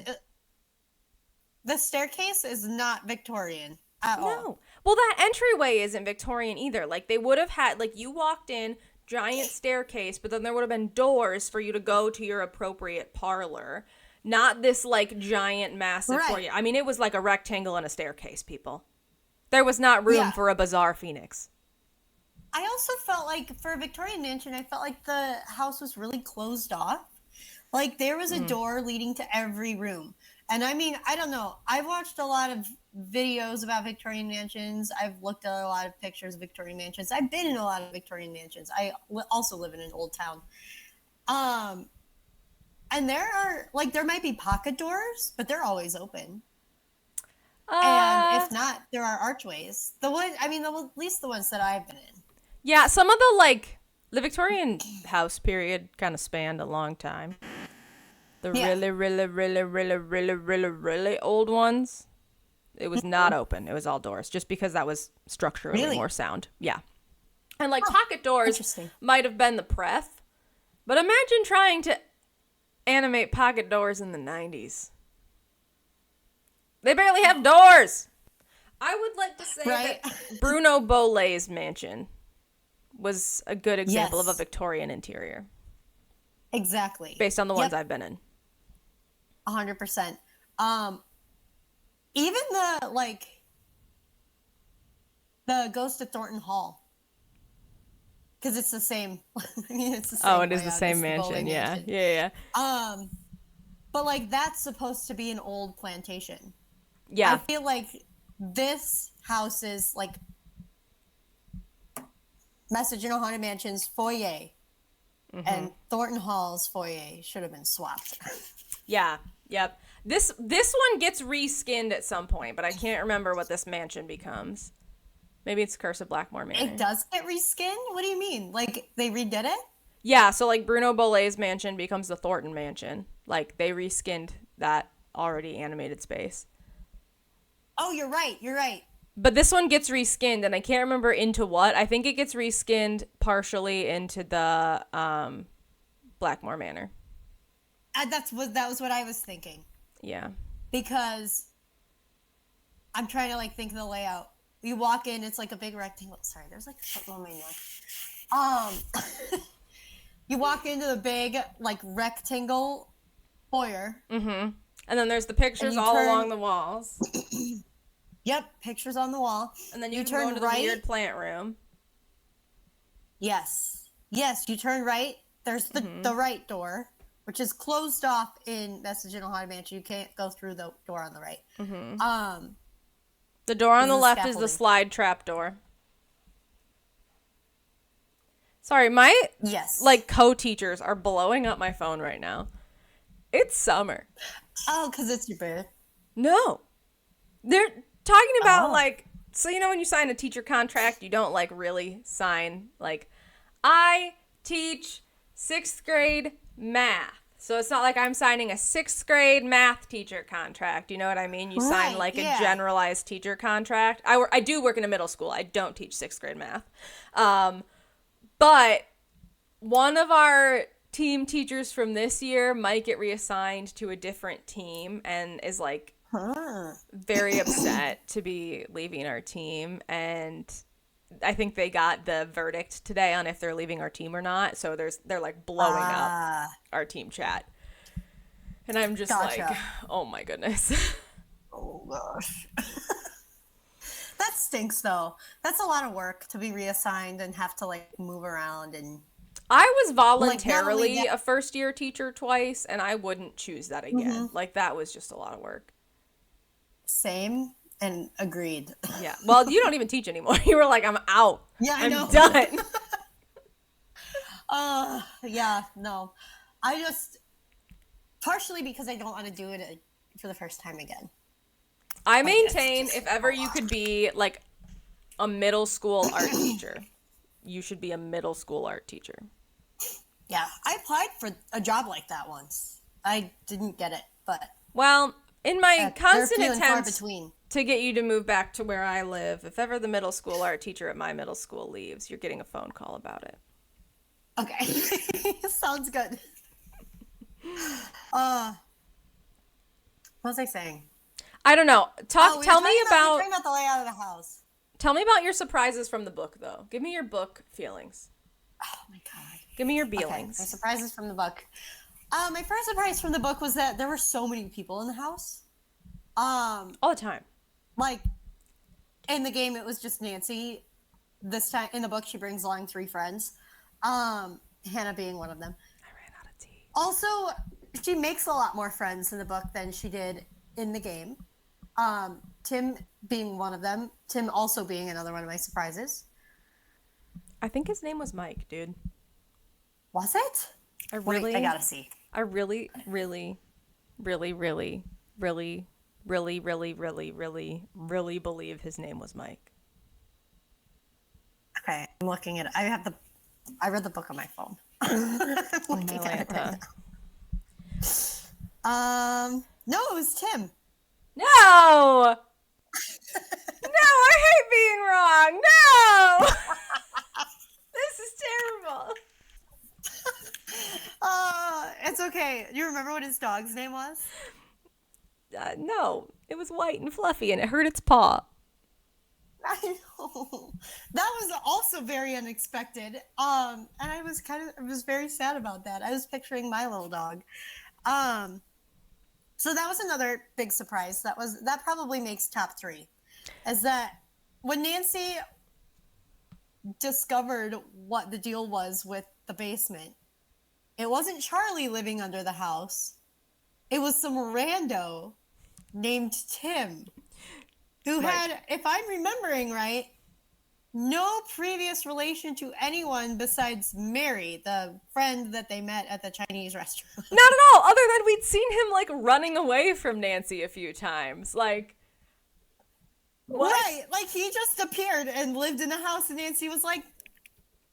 The staircase is not Victorian at all. No. Well, that entryway isn't Victorian either. Like, they would have had, like, you walked in, giant staircase, but then there would have been doors for you to go to your appropriate parlor. Not this, like, giant, massive foyer. I mean, it was like a rectangle and a staircase, people. There was not room for a bizarre phoenix. I also felt like, for a Victorian mansion, I felt like the house was really closed off. Like, there was a door leading to every room. And I mean, I don't know. I've watched a lot of videos about Victorian mansions. I've looked at a lot of pictures of Victorian mansions. I've been in a lot of Victorian mansions. I also live in an old town. And there might be pocket doors, but they're always open. And if not, there are archways. At least the ones that I've been in. Yeah, some of the Victorian house period kind of spanned a long time. The really, really, really, really, really, really, really old ones, it was not open. It was all doors, just because that was structurally more sound. Yeah. And pocket doors might have been the pref, but imagine trying to animate pocket doors in the 90s. They barely have doors. I would like to say that Bruno Beaulay's mansion was a good example of a Victorian interior. Exactly. Based on the ones I've been in. 100%. Even the Ghost of Thornton Hall. Because it's the same. It's the same. Oh, it is the same mansion. Yeah. Yeah. But that's supposed to be an old plantation. Yeah. I feel like this house is Message in a Haunted Mansion's foyer. And Thornton Hall's foyer should have been swapped. Yeah. Yep. This one gets reskinned at some point, but I can't remember what this mansion becomes. Maybe it's Curse of Blackmore Manor. It does get reskinned? What do you mean? They redid it? Yeah, so Bruno Beaulay's mansion becomes the Thornton mansion. They reskinned that already animated space. Oh, you're right. But this one gets reskinned, and I can't remember into what. I think it gets reskinned partially into the Blackmore Manor. That was what I was thinking. Yeah. Because I'm trying to think of the layout. You walk in, it's a big rectangle. Sorry, there's something on my neck. You walk into the big rectangle foyer. Mm-hmm. And then there's the pictures all along the walls. Yep, pictures on the wall. And then you turn go into the weird plant room. Yes, you turn right. There's the right door, which is closed off in Message in a Haunted Mansion. You can't go through the door on the right. Mm-hmm. The door on the left is the slide trap door. Sorry, my co-teachers are blowing up my phone right now. It's summer. Oh, because it's your birthday. No. They're talking about so when you sign a teacher contract, you don't really sign I teach 6th grade math. So it's not like I'm signing a 6th grade math teacher contract. You know what I mean? You sign a generalized teacher contract. I do work in a middle school. I don't teach 6th grade math. But one of our team teachers from this year might get reassigned to a different team and is very upset to be leaving our team. And I think they got the verdict today on if they're leaving our team or not. So they're blowing up our team chat. And I'm just oh my goodness. Oh gosh. That stinks though. That's a lot of work to be reassigned and have to move around. And I was voluntarily a first year teacher twice, and I wouldn't choose that again. That was just a lot of work. Same. And agreed. Yeah. Well, you don't even teach anymore. You were I'm out. Yeah, I know. I'm done. Yeah, no. I just, partially because I don't want to do it for the first time again. I maintain if ever you could be a middle school art teacher, you should be a middle school art teacher. Yeah. I applied for a job like that once. I didn't get it, but. Well, in my constant attempts to get you to move back to where I live, if ever the middle school art teacher at my middle school leaves, you're getting a phone call about it. Okay. Sounds good. What was I saying? I don't know. Tell me We were about talking about the layout of the house. tell me about your surprises from the book, though. Give me your book feelings. Oh my god. Give me your Okay, feelings. my surprises from the book. My first surprise from the book was that there were so many people in the house. All the time. Like in the game, it was just Nancy. This time in the book, she brings along 3 friends. Hannah being one of them. I ran out of tea. Also, she makes a lot more friends in the book than she did in the game. Tim being one of them. Tim also being another one of my surprises. I think his name was Mike, dude. Was it? I gotta see. I really, really, really, really, really, really, really, really, really, really believe his name was Mike. Okay, I'm looking at it. I read the book on my phone. No, it was Tim. No! No, I hate being wrong. No! This is terrible. It's okay. You remember what his dog's name was? No, it was white and fluffy and it hurt its paw. I know. That was also very unexpected. And I was very sad about that. I was picturing my little dog. So that was another big surprise. That probably makes top 3. Is that when Nancy discovered what the deal was with the basement, it wasn't Charlie living under the house. It was some rando named Tim, who had, if I'm remembering right, no previous relation to anyone besides Mary, the friend that they met at the Chinese restaurant. Not at all, other than we'd seen him, like, running away from Nancy a few times. Like, what? Right, like he just appeared and lived in the house and Nancy was like,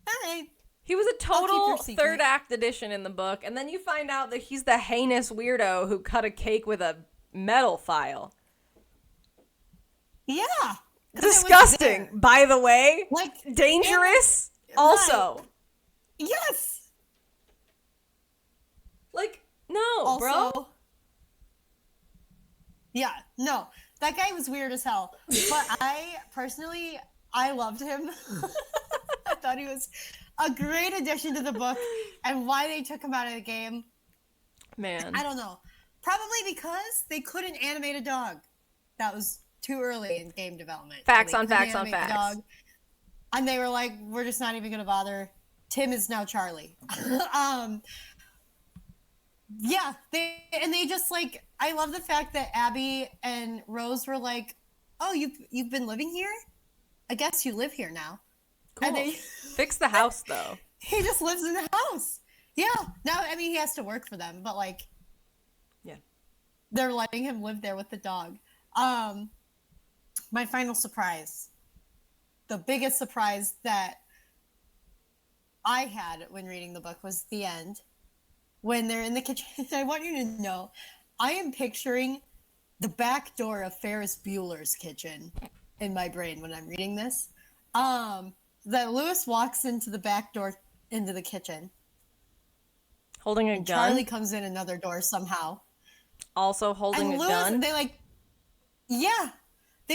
all right. He was a total third act addition in the book, and then you find out that he's the heinous weirdo who cut a cake with a metal file. Yeah. Disgusting, by the way. Like dangerous, also. Right. Yes. Like, no, also, bro. Yeah, no. That guy was weird as hell. But I loved him. I thought he was a great addition to the book, and why they took him out of the game, man, I don't know. Probably because they couldn't animate a dog. That was too early in game development. Facts on facts on facts. Dog, and they were like, we're just not even going to bother. Tim is now Charlie. Yeah, they just like, I love the fact that Abby and Rose were like, oh, you've been living here? I guess you live here now. Cool. And they fix the house though. He just lives in the house. Yeah. Now, I mean, he has to work for them, but like, yeah, they're letting him live there with the dog. My final surprise, the biggest surprise that I had when reading the book was the end. When they're in the kitchen, I want you to know, I am picturing the back door of Ferris Bueller's kitchen in my brain when I'm reading this. That Lewis walks into the back door into the kitchen. Holding a gun? Charlie comes in another door somehow. Also holding a gun? They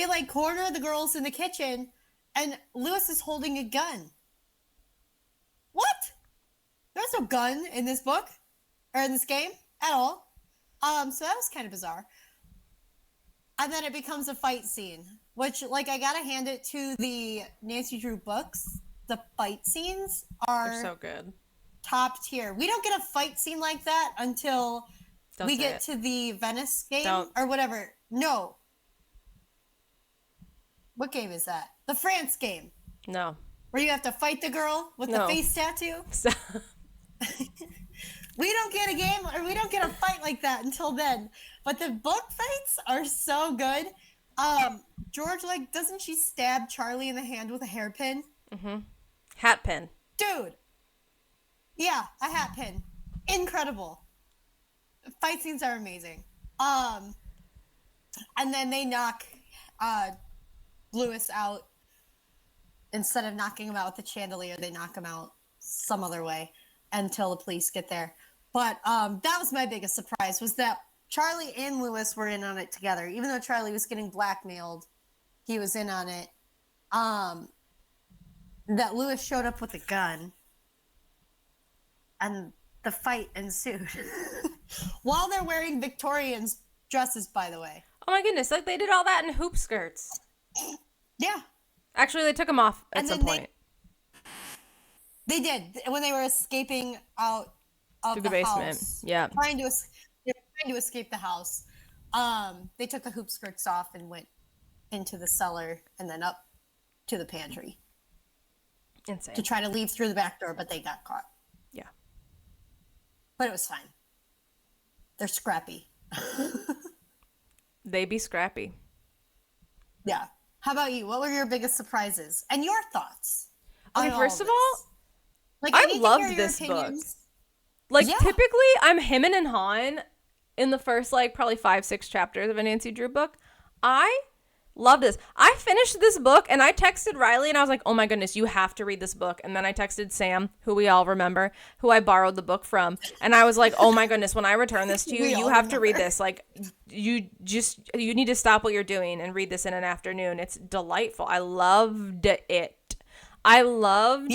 like corner the girls in the kitchen and Lewis is holding a gun. What? There's no gun in this book or in this game at all. So that was kind of bizarre. And then it becomes a fight scene, which, like, I gotta hand it to the Nancy Drew books. The fight scenes are so good, top tier. We don't get a fight scene like that until we get to the Venice game or whatever. No. What game is that? The France game. No. Where you have to fight the girl with the face tattoo. Stop. We don't get a game or we don't get a fight like that until then. But the book fights are so good. George, like, doesn't she stab Charlie in the hand with a hairpin? Mm-hmm. Hat pin. Dude. Yeah, a hat pin. Incredible. Fight scenes are amazing. And then they knock Lewis out. Instead of knocking him out with the chandelier, they knock him out some other way until the police get there. But that was my biggest surprise, was that Charlie and Lewis were in on it together. Even though Charlie was getting blackmailed, he was in on it. That Lewis showed up with a gun, and the fight ensued. While they're wearing Victorians dresses, by the way. Oh my goodness, like they did all that in hoop skirts. Yeah. Actually, they took them off at some point. They did, when they were escaping out of through the basement. House, yeah. Trying to escape the house. They took the hoop skirts off and went into the cellar and then up to the pantry. Insane. To try to leave through the back door, but they got caught. Yeah. But it was fine. They're scrappy. They be scrappy. Yeah. How about you? What were your biggest surprises? And your thoughts? Okay, first of all, like, I loved this book. Like, typically, I'm him and Han in the first, like, probably 5-6 chapters of a Nancy Drew book. I love this. I finished this book, and I texted Riley, and I was like, oh my goodness, you have to read this book. And then I texted Sam, who we all remember, who I borrowed the book from. And I was like, oh my goodness, when I return this to you, you have to read this. Like, you need to stop what you're doing and read this in an afternoon. It's delightful. I loved it. I loved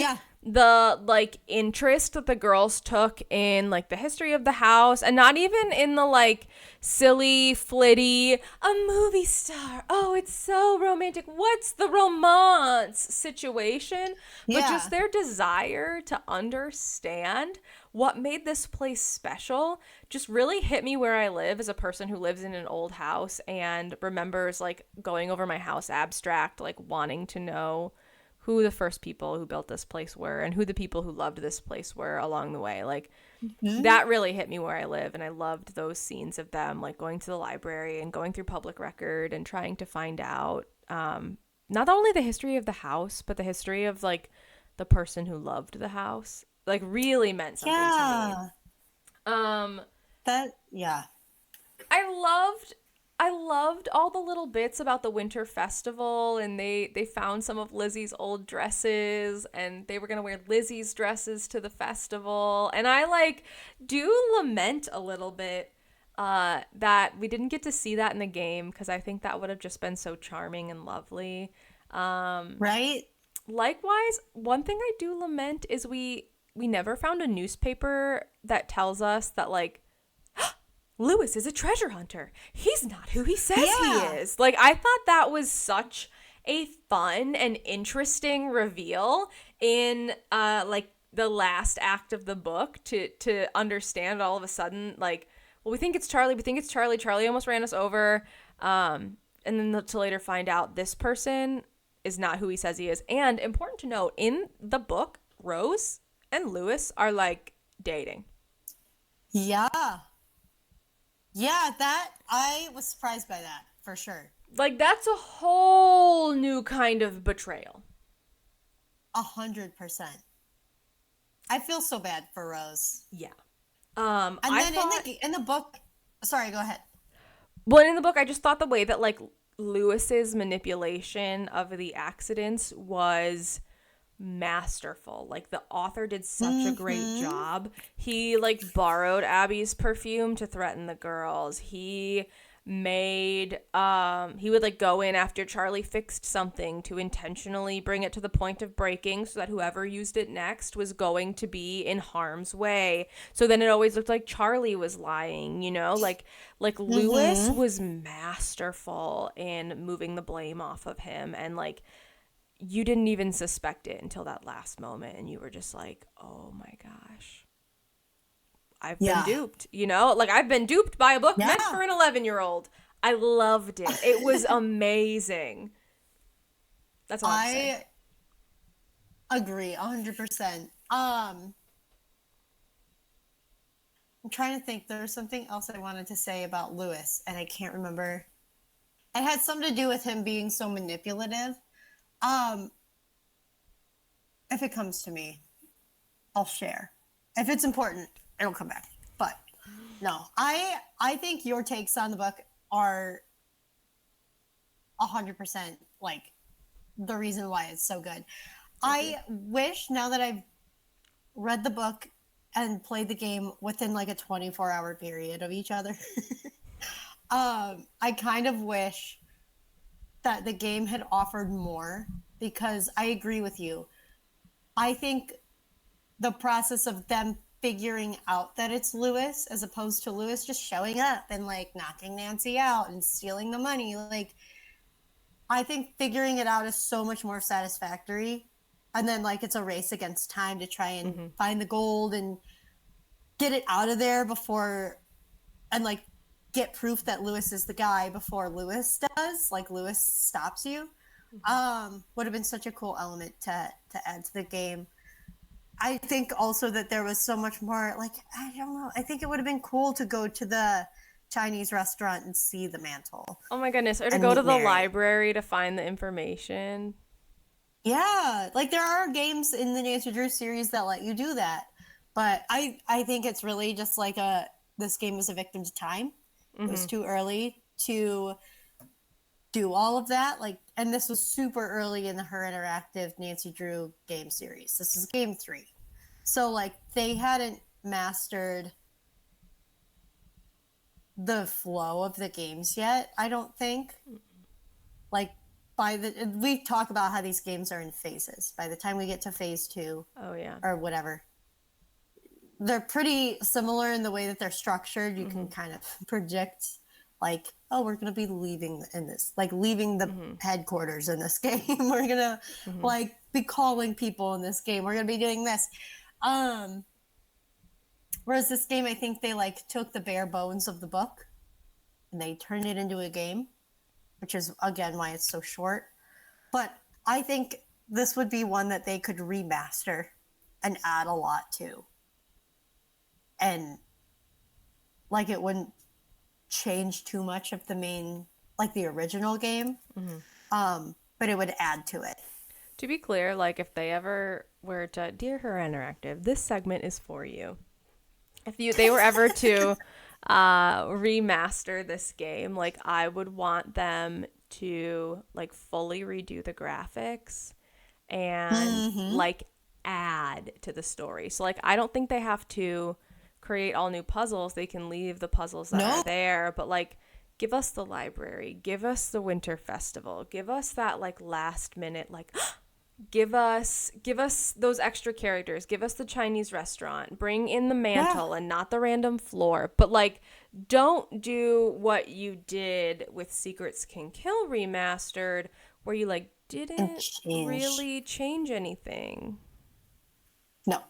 the, like, interest that the girls took in, like, the history of the house, and not even in the, like, silly, flitty, a movie star, oh, it's so romantic, what's the romance situation, but just their desire to understand what made this place special just really hit me where I live as a person who lives in an old house and remembers, like, going over my house abstract, like, wanting to know who the first people who built this place were and who the people who loved this place were along the way. Like, that really hit me where I live. And I loved those scenes of them, like, going to the library and going through public record and trying to find out not only the history of the house, but the history of, like, the person who loved the house. Like, really meant something to me. I loved all the little bits about the winter festival, and they found some of Lizzie's old dresses, and they were going to wear Lizzie's dresses to the festival. And I, like, do lament a little bit that we didn't get to see that in the game, because I think that would have just been so charming and lovely. Right? Likewise, one thing I do lament is we never found a newspaper that tells us that, like, Lewis is a treasure hunter. He's not who he says he is. Like, I thought that was such a fun and interesting reveal in, like, the last act of the book to understand all of a sudden, like, well, we think it's Charlie. Charlie almost ran us over. And then to later find out this person is not who he says he is. And important to note, in the book, Rose and Lewis are, like, dating. Yeah, that, I was surprised by that, for sure. Like, that's a whole new kind of betrayal. 100%. I feel so bad for Rose. Yeah. And then in the book, sorry, go ahead. Well, in the book, I just thought the way that, like, Lewis's manipulation of the accidents was masterful. Like, the author did such a great job. He, like, borrowed Abby's perfume to threaten the girls. He made he would, like, go in after Charlie fixed something to intentionally bring it to the point of breaking so that whoever used it next was going to be in harm's way. So then it always looked like Charlie was lying, you know? Like Lewis was masterful in moving the blame off of him, and, like, you didn't even suspect it until that last moment, and you were just like, oh my gosh, I've been duped, you know? Like, I've been duped by a book meant for an 11-year-old. I loved it. It was amazing. That's all I agree 100%. I'm trying to think. There's something else I wanted to say about Lewis, and I can't remember. It had something to do with him being so manipulative. If it comes to me, I'll share. If it's important, it'll come back. But no, I think your takes on the book are 100% like the reason why it's so good. I wish, now that I've read the book and played the game within like a 24-hour period of each other. I kind of wish that the game had offered more, because I agree with you. I think the process of them figuring out that it's Lewis, as opposed to Lewis just showing up and like knocking Nancy out and stealing the money, like, I think figuring it out is so much more satisfactory. And then like it's a race against time to try and find the gold and get it out of there before, and like get proof that Lewis is the guy before Lewis does, like Lewis stops you. Would have been such a cool element to add to the game. I think also that there was so much more, like, I don't know, I think it would have been cool to go to the Chinese restaurant and see the mantle. Oh my goodness, or to go to the library to find the information. Yeah, like there are games in the Nancy Drew series that let you do that. But I think it's really just like this game was a victim to time. It was too early to do all of that. Like, and this was super early in Her Interactive Nancy Drew game series. This is game 3. So like they hadn't mastered the flow of the games yet, I don't think. Like we talk about how these games are in phases. By the time we get to phase 2, or whatever, they're pretty similar in the way that they're structured. You can kind of predict, like, oh, we're going to be leaving the headquarters in this game. We're going to like be calling people in this game. We're going to be doing this. Whereas this game, I think they like took the bare bones of the book and they turned it into a game, which is again why it's so short. But I think this would be one that they could remaster and add a lot to. And like it wouldn't change too much of the main, like the original game, but it would add to it. To be clear, like if they ever were to, Dear Her Interactive, this segment is for you. If they were ever to remaster this game, like I would want them to like fully redo the graphics and like add to the story. So like I don't think they have to create all new puzzles. They can leave the puzzles that are there, but like give us the library, give us the winter festival, give us that like last minute, like give us those extra characters, give us the Chinese restaurant, bring in the mantle and not the random floor. But like don't do what you did with Secrets Can Kill Remastered, where you like didn't really change anything. No.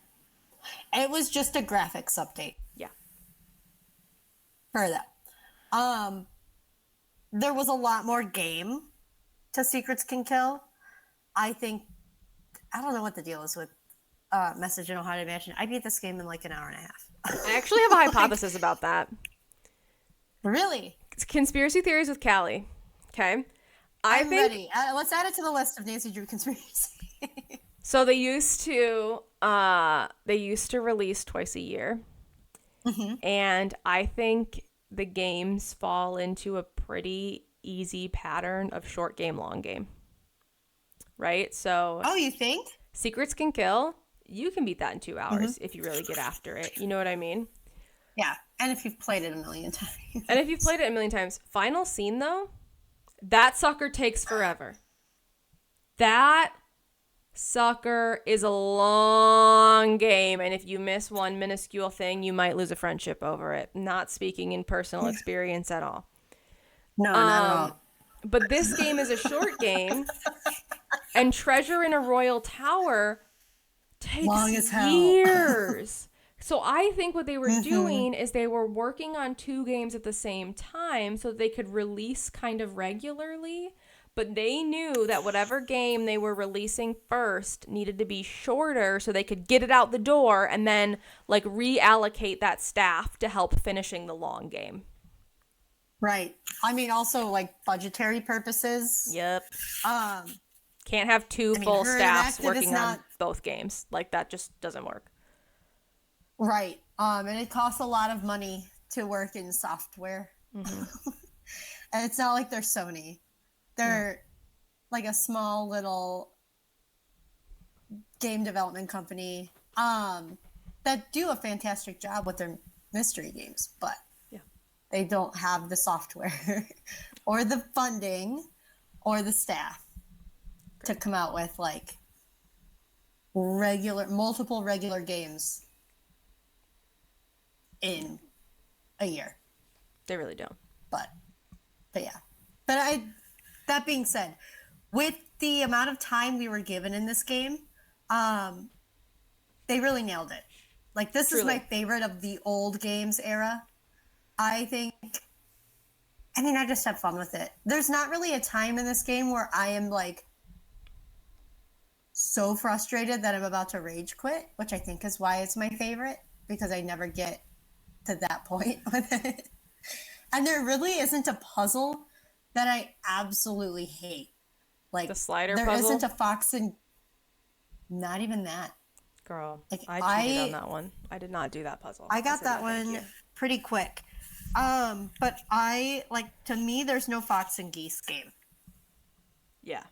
It was just a graphics update. Yeah. For that. There was a lot more game to Secrets Can Kill. I don't know what the deal is with Message in a Haunted Mansion. I beat this game in like an hour and a half. I actually have a hypothesis about that. Really? It's conspiracy theories with Callie. Okay. I'm ready. Let's add it to the list of Nancy Drew conspiracy. So they used to release twice a year. And I think the games fall into a pretty easy pattern of short game, long game. Right? So oh, you think? Secrets Can Kill, you can beat that in 2 hours if you really get after it. You know what I mean? Yeah. And if you've played it a million times. Final scene though, that sucker takes forever. That sucker is a long game, and if you miss one minuscule thing, you might lose a friendship over it. Not speaking in personal experience at all. No, not at all. But this game is a short game, and Treasure in a Royal Tower takes long as hell. Years. So I think what they were doing is they were working on 2 games at the same time so they could release kind of regularly. But they knew that whatever game they were releasing first needed to be shorter so they could get it out the door and then like reallocate that staff to help finishing the long game. Right. I mean, also like budgetary purposes. Yep. Can't have 2 full staffs working on both games. Like that just doesn't work. Right. And it costs a lot of money to work in software. And it's not like they're Sony. They're like a small little game development company. that do a fantastic job with their mystery games, but Yeah. they don't have the software or the funding or the staff to come out with like multiple regular games in a year. They really don't. But yeah. But that being said, with the amount of time we were given in this game, they really nailed it. Like, this is my favorite of the old games era. I just had fun with it. There's not really a time in this game where I am like so frustrated that I'm about to rage quit, which I think is why it's my favorite, because I never get to that point with it. And there really isn't a puzzle that I absolutely hate. Like, the slider there puzzle? isn't a fox and not even that. Girl, like, I cheated on that one. I did not do that puzzle. I got that one pretty quick. But to me, there's no fox and geese game. Yeah.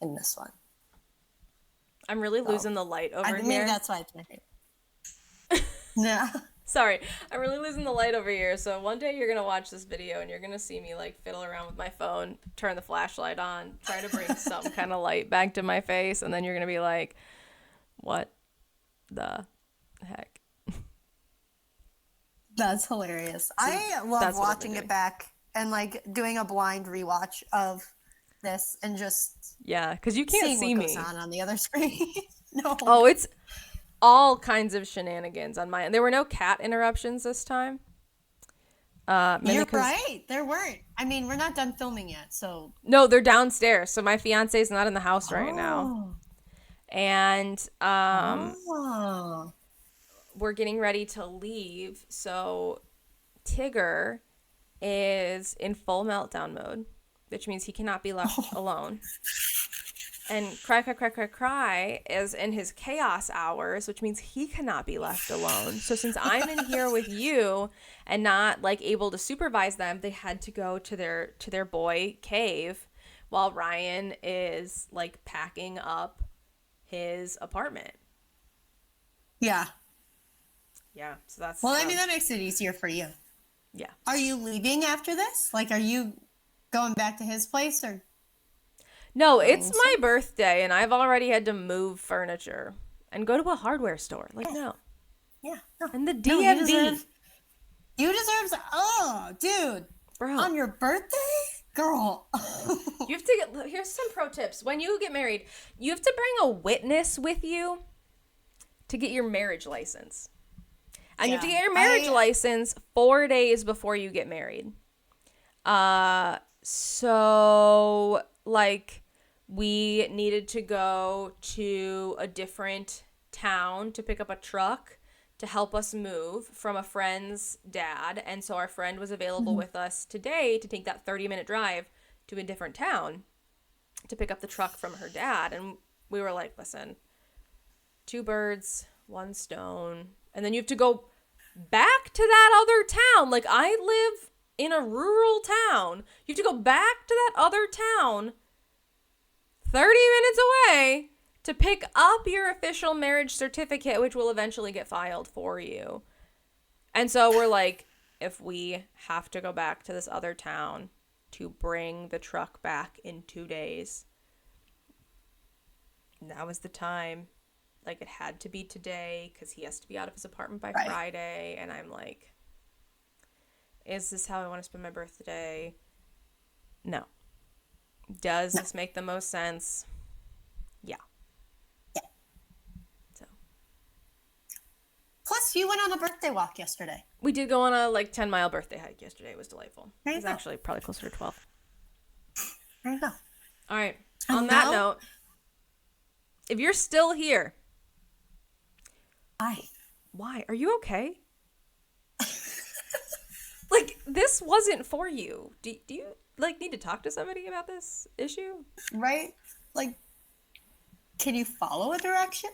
In this one. I'm really losing the light over here. Maybe that's why it's my favorite. No. Sorry, I'm really losing the light over here. So one day you're going to watch this video and you're going to see me like fiddle around with my phone, turn the flashlight on, try to bring some kind of light back to my face. And then you're going to be like, what the heck? That's hilarious. I love watching it back and like doing a blind rewatch of this and just because you can't see what me goes on the other screen. No. Oh, it's all kinds of shenanigans on my end. There were no cat interruptions this time. You're right. There weren't. I mean, we're not done filming yet, so. No, they're downstairs. So my fiance's not in the house right now. And we're getting ready to leave. So Tigger is in full meltdown mode, which means he cannot be left alone. And Cry is in his chaos hours, which means he cannot be left alone. So since I'm in here with you and not like able to supervise them, they had to go to their boy cave while Ryan is like packing up his apartment. Yeah. Yeah. So that's well. I mean, that makes it easier for you. Yeah. Are you leaving after this? Like, are you going back to his place or? No, it's my birthday, and I've already had to move furniture and go to a hardware store. Like, no. Yeah. No. And the DMV. You deserve... Oh, dude. Bro. On your birthday? Girl. You have to get... Here's some pro tips. When you get married, you have to bring a witness with you to get your marriage license. And you have to get your marriage license 4 days before you get married. So... like, we needed to go to a different town to pick up a truck to help us move from a friend's dad. And so our friend was available with us today to take that 30-minute drive to a different town to pick up the truck from her dad. And we were like, listen, 2 birds, 1 stone. And then you have to go back to that other town. Like, I live in a rural town. You have to go back to that other town 30 minutes away to pick up your official marriage certificate, which will eventually get filed for you. And so we're like, if we have to go back to this other town to bring the truck back in 2 days, that was the time. Like, it had to be today because he has to be out of his apartment by Friday. And I'm like, is this how I want to spend my birthday? No. Does this make the most sense? Yeah. So. Plus, you went on a birthday walk yesterday. We did go on a 10-mile birthday hike yesterday. It was delightful. There It you was go. actually probably closer to 12. There you go. All right. And On that now- note, if you're still here, why? Are you okay? Like, this wasn't for you. Do you need to talk to somebody about this issue? Right? Like, can you follow a direction?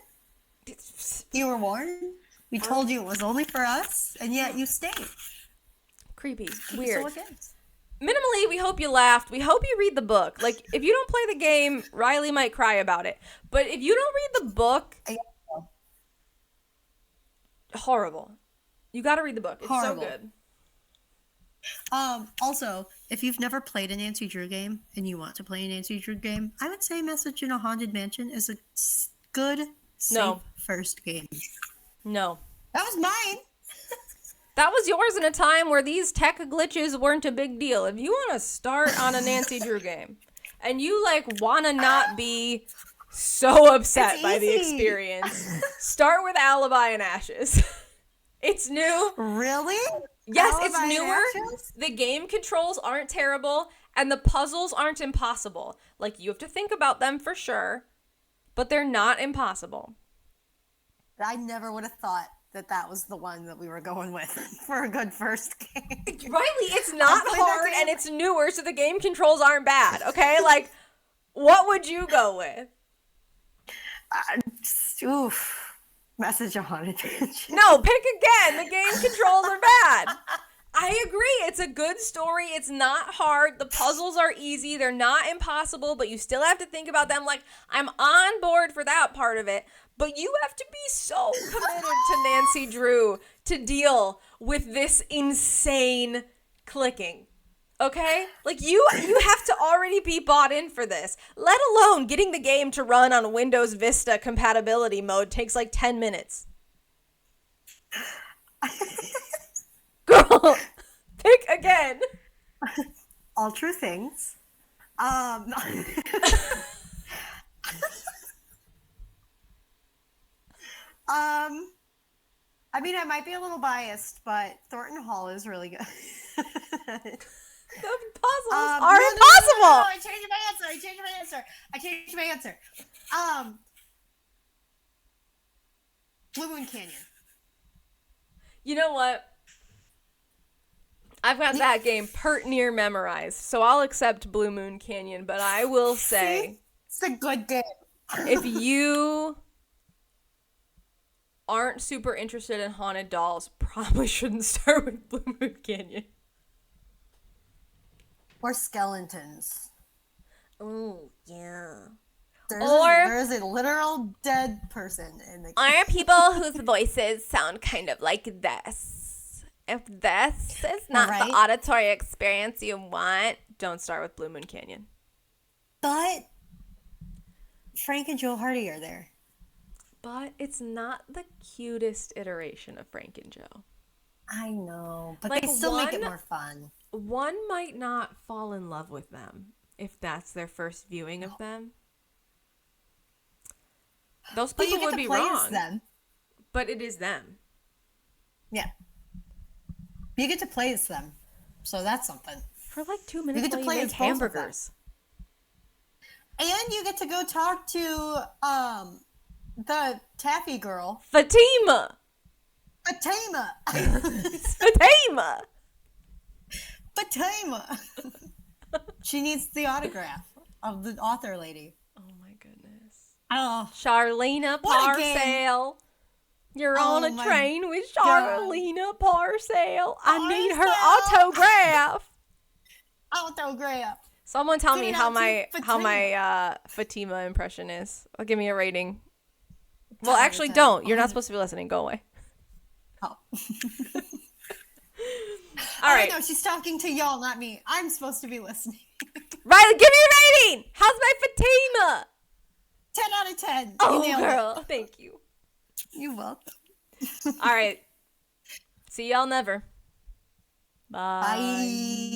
You were warned. We told you it was only for us, and yet you stayed. Creepy. So Weird. again. Minimally, we hope you laughed. We hope you read the book. Like, if you don't play the game, Riley might cry about it. But if you don't read the book, horrible. You got to read the book. It's Horrible. so good. Also, if you've never played a Nancy Drew game and you want to play a Nancy Drew game, I would say Message in a Haunted Mansion is a good, safe first game. No. That was mine. That was yours in a time where these tech glitches weren't a big deal. If you want to start on a Nancy Drew game and you want to not be so upset by the experience, start with Alibi and Ashes. It's new. Really? Yes, Alibi it's newer. The game controls aren't terrible, and the puzzles aren't impossible. Like, you have to think about them for sure, but they're not impossible. I never would have thought that was the one that we were going with for a good first game. Riley, it's not hard, and it's newer, so the game controls aren't bad, okay? Like, what would you go with? Oof. Message on it. No, pick again. The game controls are bad. I agree. It's a good story. It's not hard. The puzzles are easy. They're not impossible, but you still have to think about them. Like, I'm on board for that part of it, but you have to be so committed to Nancy Drew to deal with this insane clicking. Okay? Like, you have to already be bought in for this. Let alone getting the game to run on Windows Vista compatibility mode takes like 10 minutes. Girl, pick again. All true things. I mean, I might be a little biased, but Thornton Hall is really good. The puzzles are impossible. No, I changed my answer. Blue Moon Canyon. You know what? I've got that game pert near memorized, so I'll accept Blue Moon Canyon, but I will say... It's a good game. If you aren't super interested in haunted dolls, probably shouldn't start with Blue Moon Canyon. Or skeletons. Oh, yeah. There's a literal dead person in the game. Or people whose voices sound kind of like this. If this is not the auditory experience you want, don't start with Blue Moon Canyon. But Frank and Joe Hardy are there. But it's not the cutest iteration of Frank and Joe. I know, but like, they still make it more fun. One might not fall in love with them if that's their first viewing of them. Those people would be wrong. Them. But it is them. Yeah. You get to play as them. So that's something. For like 2 minutes you get to play as hamburgers. And you get to go talk to the taffy girl. Fatima. She needs the autograph of the author lady. Oh my goodness. Oh, Charlena Parcell. You're on a train with Charlena Parcell. I need her autograph. Someone tell me how my Fatima impression is. Give me a rating. Well, actually, don't. You're not supposed to be listening. Go away. Oh. All right. No, she's talking to y'all, not me. I'm supposed to be listening. Riley, give me a rating. How's my Fatima? 10 out of 10. Oh, girl. Thank you. You're welcome. All right. See y'all never. Bye. Bye.